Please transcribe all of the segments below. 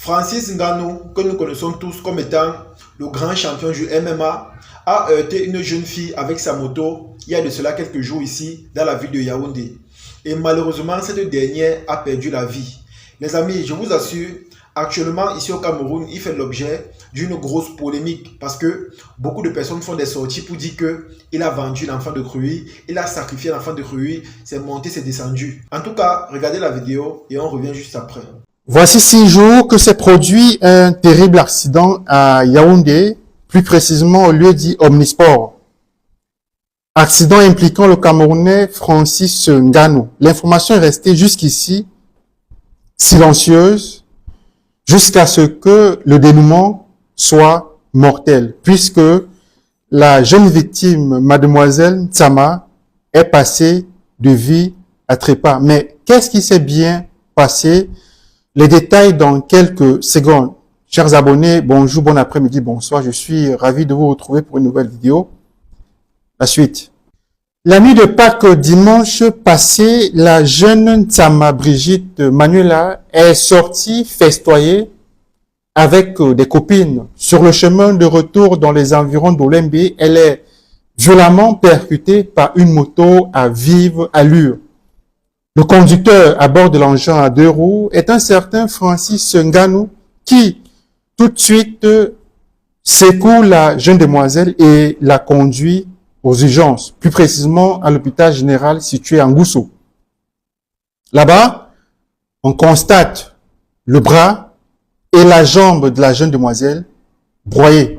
Francis Ngannou, que nous connaissons tous comme étant le grand champion du MMA, a heurté une jeune fille avec sa moto il y a de cela quelques jours ici dans la ville de Yaoundé. Et malheureusement, cette dernière a perdu la vie. Les amis, je vous assure, actuellement ici au Cameroun, il fait l'objet d'une grosse polémique parce que beaucoup de personnes font des sorties pour dire qu'il a vendu l'enfant de Cruy, il a sacrifié l'enfant de Cruy, c'est monté, c'est descendu. En tout cas, regardez la vidéo et on revient juste après. Voici 6 jours que s'est produit un terrible accident à Yaoundé, plus précisément au lieu dit Omnisport. Accident impliquant le Camerounais Francis Ngannou. L'information est restée jusqu'ici silencieuse jusqu'à ce que le dénouement soit mortel, puisque la jeune victime, mademoiselle Tsama, est passée de vie à trépas. Mais qu'est-ce qui s'est bien passé? Les détails dans quelques secondes. Chers abonnés, bonjour, bon après-midi, bonsoir. Je suis ravi de vous retrouver pour une nouvelle vidéo. La suite. La nuit de Pâques, dimanche passé, la jeune Tsama Brigitte Manuela est sortie festoyer avec des copines. Sur le chemin de retour dans les environs d'Olembe, elle est violemment percutée par une moto à vive allure. Le conducteur à bord de l'engin à 2 roues est un certain Francis Ngannou qui, tout de suite, secoue la jeune demoiselle et la conduit aux urgences, plus précisément à l'hôpital général situé à Ngousso. Là-bas, on constate le bras et la jambe de la jeune demoiselle broyés.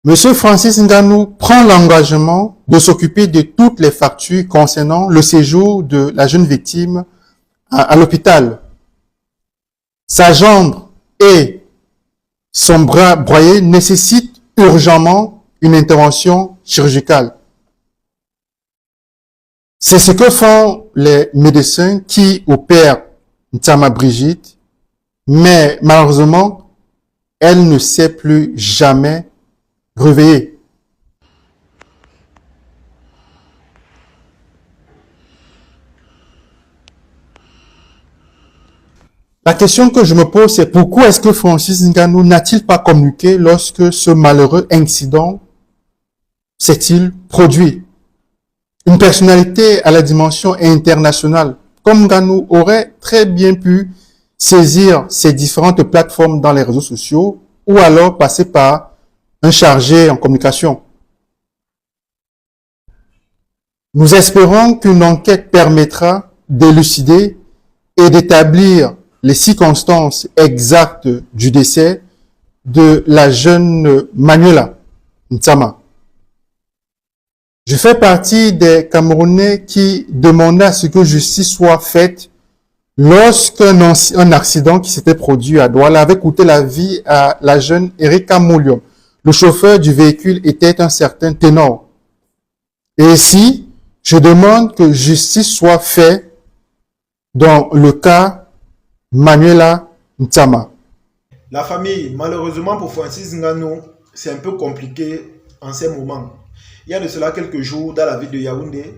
Monsieur Francis Ngannou prend l'engagement de s'occuper de toutes les factures concernant le séjour de la jeune victime à l'hôpital. Sa jambe et son bras broyé nécessitent urgemment une intervention chirurgicale. C'est ce que font les médecins qui opèrent Tsama Brigitte, mais malheureusement, elle ne s'est plus jamais réveillée. La question que je me pose, c'est pourquoi est-ce que Francis Ngannou n'a-t-il pas communiqué lorsque ce malheureux incident s'est-il produit? Une personnalité à la dimension internationale comme Ngannou aurait très bien pu saisir ces différentes plateformes dans les réseaux sociaux ou alors passer par un chargé en communication. Nous espérons qu'une enquête permettra d'élucider et d'établir les circonstances exactes du décès de la jeune Manuela Tsama. Je fais partie des Camerounais qui demandaient à ce que justice soit faite lorsqu'un accident qui s'était produit à Douala avait coûté la vie à la jeune Erika Moulion. Le chauffeur du véhicule était un certain Ténor. Et ici, je demande que justice soit faite dans le cas Manuela Tsama. La famille, malheureusement pour Francis Ngannou, c'est un peu compliqué en ces moments. Il y a de cela quelques jours dans la ville de Yaoundé,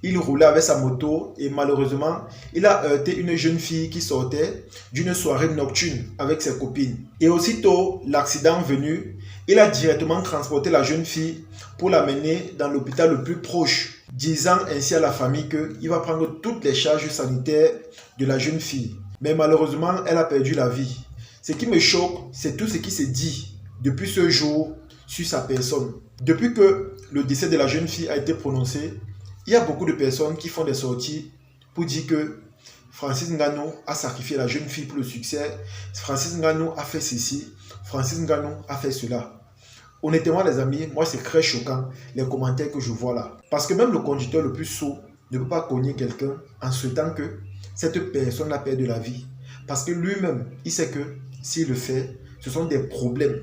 il roulait avec sa moto et malheureusement, il a heurté une jeune fille qui sortait d'une soirée nocturne avec ses copines. Et aussitôt l'accident venu, il a directement transporté la jeune fille pour l'amener dans l'hôpital le plus proche, disant ainsi à la famille qu'il va prendre toutes les charges sanitaires de la jeune fille. Mais malheureusement, elle a perdu la vie. Ce qui me choque, c'est tout ce qui s'est dit depuis ce jour sur sa personne. Depuis que le décès de la jeune fille a été prononcé, il y a beaucoup de personnes qui font des sorties pour dire que Francis Ngannou a sacrifié la jeune fille pour le succès, Francis Ngannou a fait ceci, Francis Ngannou a fait cela. Honnêtement les amis, moi c'est très choquant les commentaires que je vois là. Parce que même le conducteur le plus sot ne peut pas cogner quelqu'un en souhaitant que cette personne a perdu la vie. Parce que lui-même, il sait que s'il le fait, ce sont des problèmes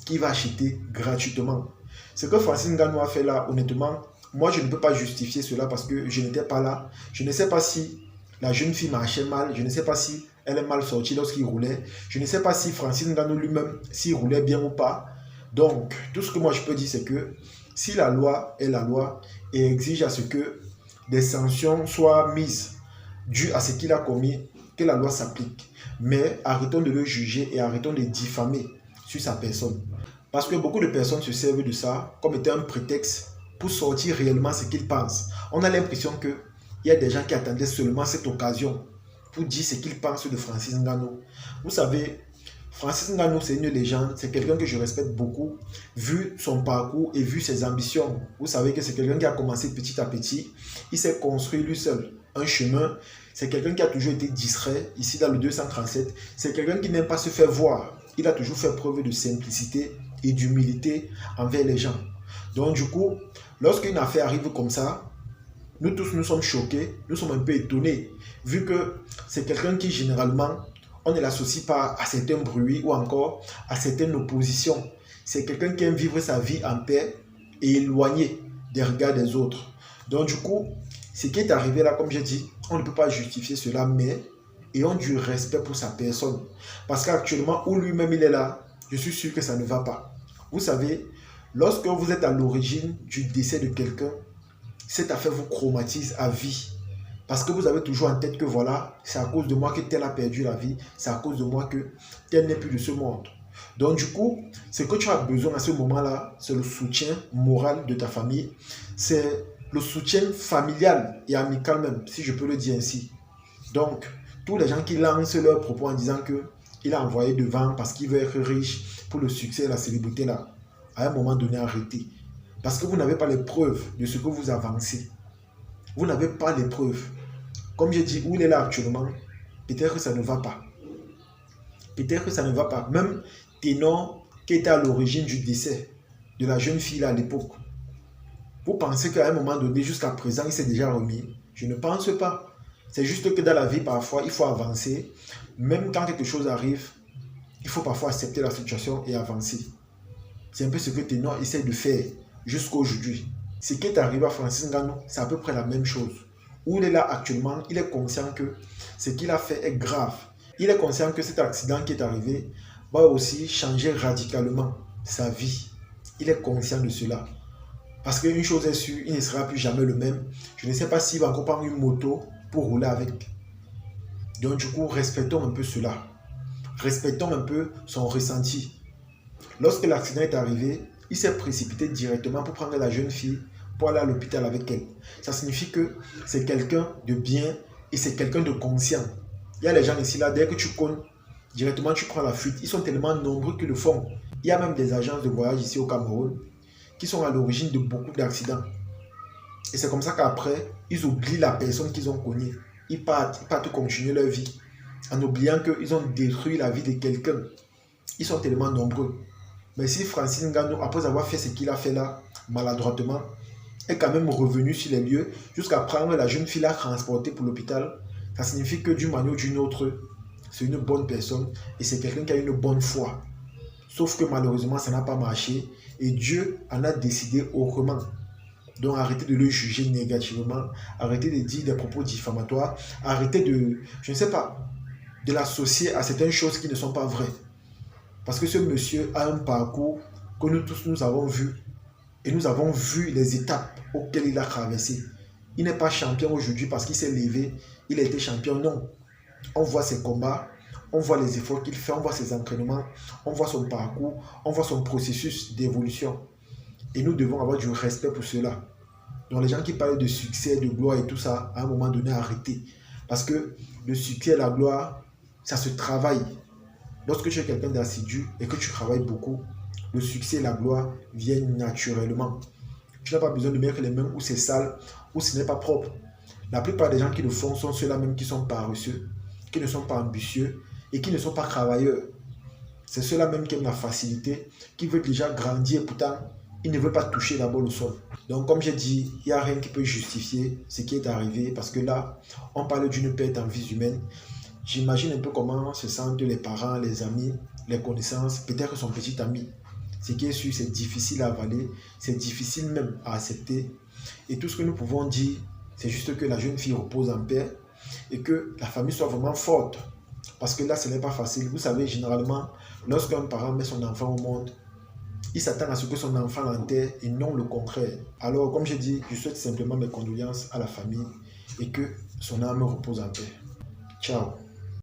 qu'il va acheter gratuitement. Ce que Francis Ngannou a fait là, honnêtement, moi je ne peux pas justifier cela parce que je n'étais pas là. Je ne sais pas si la jeune fille marchait mal, je ne sais pas si elle est mal sortie lorsqu'il roulait. Je ne sais pas si Francis Ngannou lui-même, s'il roulait bien ou pas. Donc, tout ce que moi je peux dire, c'est que si la loi est la loi et exige à ce que des sanctions soient mises dû à ce qu'il a commis, que la loi s'applique. Mais arrêtons de le juger et arrêtons de diffamer sur sa personne. Parce que beaucoup de personnes se servent de ça comme étant un prétexte pour sortir réellement ce qu'ils pensent. On a l'impression qu'il y a des gens qui attendaient seulement cette occasion pour dire ce qu'ils pensent de Francis Ngannou. Vous savez, Francis Ngannou, c'est une légende, c'est quelqu'un que je respecte beaucoup, vu son parcours et vu ses ambitions. Vous savez que c'est quelqu'un qui a commencé petit à petit, il s'est construit lui seul un chemin. C'est quelqu'un qui a toujours été distrait, ici dans le 237. C'est quelqu'un qui n'aime pas se faire voir. Il a toujours fait preuve de simplicité et d'humilité envers les gens. Donc du coup, lorsqu'une affaire arrive comme ça, nous tous nous sommes choqués, nous sommes un peu étonnés, vu que c'est quelqu'un qui généralement, on ne l'associe pas à certains bruits ou encore à certaines oppositions. C'est quelqu'un qui aime vivre sa vie en paix et éloigné des regards des autres. Donc du coup, ce qui est arrivé là, comme j'ai dit, on ne peut pas justifier cela, mais ayons du respect pour sa personne. Parce qu'actuellement, où lui-même il est là, je suis sûr que ça ne va pas. Vous savez, lorsque vous êtes à l'origine du décès de quelqu'un, cette affaire vous traumatise à vie. Parce que vous avez toujours en tête que voilà, c'est à cause de moi que tel a perdu la vie, c'est à cause de moi que tel n'est plus de ce monde. Donc du coup, ce que tu as besoin à ce moment-là, c'est le soutien moral de ta famille, c'est le soutien familial et amical même, si je peux le dire ainsi. Donc, tous les gens qui lancent leurs propos en disant que il a envoyé devant parce qu'il veut être riche pour le succès et la célébrité là, à un moment donné, arrêtez. Parce que vous n'avez pas les preuves de ce que vous avancez. Vous n'avez pas les preuves. Comme j'ai dit, où il est là actuellement, peut-être que ça ne va pas. Peut-être que ça ne va pas. Même Ténor, qui était à l'origine du décès de la jeune fille là, à l'époque, vous pensez qu'à un moment donné, jusqu'à présent, il s'est déjà remis? Je ne pense pas. C'est juste que dans la vie, parfois, il faut avancer. Même quand quelque chose arrive, il faut parfois accepter la situation et avancer. C'est un peu ce que Ténor essaie de faire jusqu'à aujourd'hui. Ce qui est arrivé à Francis Ngannou, c'est à peu près la même chose. Où il est là actuellement, il est conscient que ce qu'il a fait est grave. Il est conscient que cet accident qui est arrivé va aussi changer radicalement sa vie. Il est conscient de cela. Parce qu'une chose est sûre, il ne sera plus jamais le même. Je ne sais pas s'il va encore prendre une moto pour rouler avec. Donc du coup, respectons un peu cela. Respectons un peu son ressenti. Lorsque l'accident est arrivé, il s'est précipité directement pour prendre la jeune fille pour aller à l'hôpital avec elle. Ça signifie que c'est quelqu'un de bien et c'est quelqu'un de conscient. Il y a les gens ici là, dès que tu connais, directement tu prends la fuite. Ils sont tellement nombreux qu'ils le font. Il y a même des agences de voyage ici au Cameroun qui sont à l'origine de beaucoup d'accidents. Et c'est comme ça qu'après, ils oublient la personne qu'ils ont connue. Ils partent continuer leur vie en oubliant qu'ils ont détruit la vie de quelqu'un. Ils sont tellement nombreux. Mais si Francis Ngannou, après avoir fait ce qu'il a fait là, maladroitement, est quand même revenu sur les lieux jusqu'à prendre la jeune fille la transporter pour l'hôpital, ça signifie que d'une manière ou d'une autre, c'est une bonne personne et c'est quelqu'un qui a une bonne foi. Sauf que malheureusement, ça n'a pas marché et Dieu en a décidé autrement. Donc arrêtez de le juger négativement, arrêtez de dire des propos diffamatoires, arrêtez de, je ne sais pas, de l'associer à certaines choses qui ne sont pas vraies. Parce que ce monsieur a un parcours que nous tous nous avons vu et nous avons vu les étapes auxquelles il a traversé. Il n'est pas champion aujourd'hui parce qu'il s'est levé, il a été champion, non. On voit ses combats, on voit les efforts qu'il fait, on voit ses entraînements, on voit son parcours, on voit son processus d'évolution. Et nous devons avoir du respect pour cela. Donc les gens qui parlent de succès, de gloire et tout ça, à un moment donné, arrêtez. Parce que le succès et la gloire, ça se travaille. Lorsque tu es quelqu'un d'assidu et que tu travailles beaucoup, le succès et la gloire viennent naturellement. Tu n'as pas besoin de mettre les mains où c'est sale, où ce n'est pas propre. La plupart des gens qui le font sont ceux-là même qui sont paresseux, qui ne sont pas ambitieux et qui ne sont pas travailleurs. C'est ceux-là même qui aiment la facilité, qui veulent déjà grandir et pourtant, ils ne veulent pas toucher d'abord le sol. Donc comme j'ai dit, il n'y a rien qui peut justifier ce qui est arrivé parce que là, on parle d'une perte en vie humaine. J'imagine un peu comment se sentent les parents, les amis, les connaissances, peut-être son petit ami. Ce qui est sûr, c'est difficile à avaler, c'est difficile même à accepter. Et tout ce que nous pouvons dire, c'est juste que la jeune fille repose en paix et que la famille soit vraiment forte. Parce que là, ce n'est pas facile. Vous savez, généralement, lorsqu'un parent met son enfant au monde, il s'attend à ce que son enfant l'enterre et non le contraire. Alors, comme j'ai dit, je souhaite simplement mes condoléances à la famille et que son âme repose en paix. Ciao.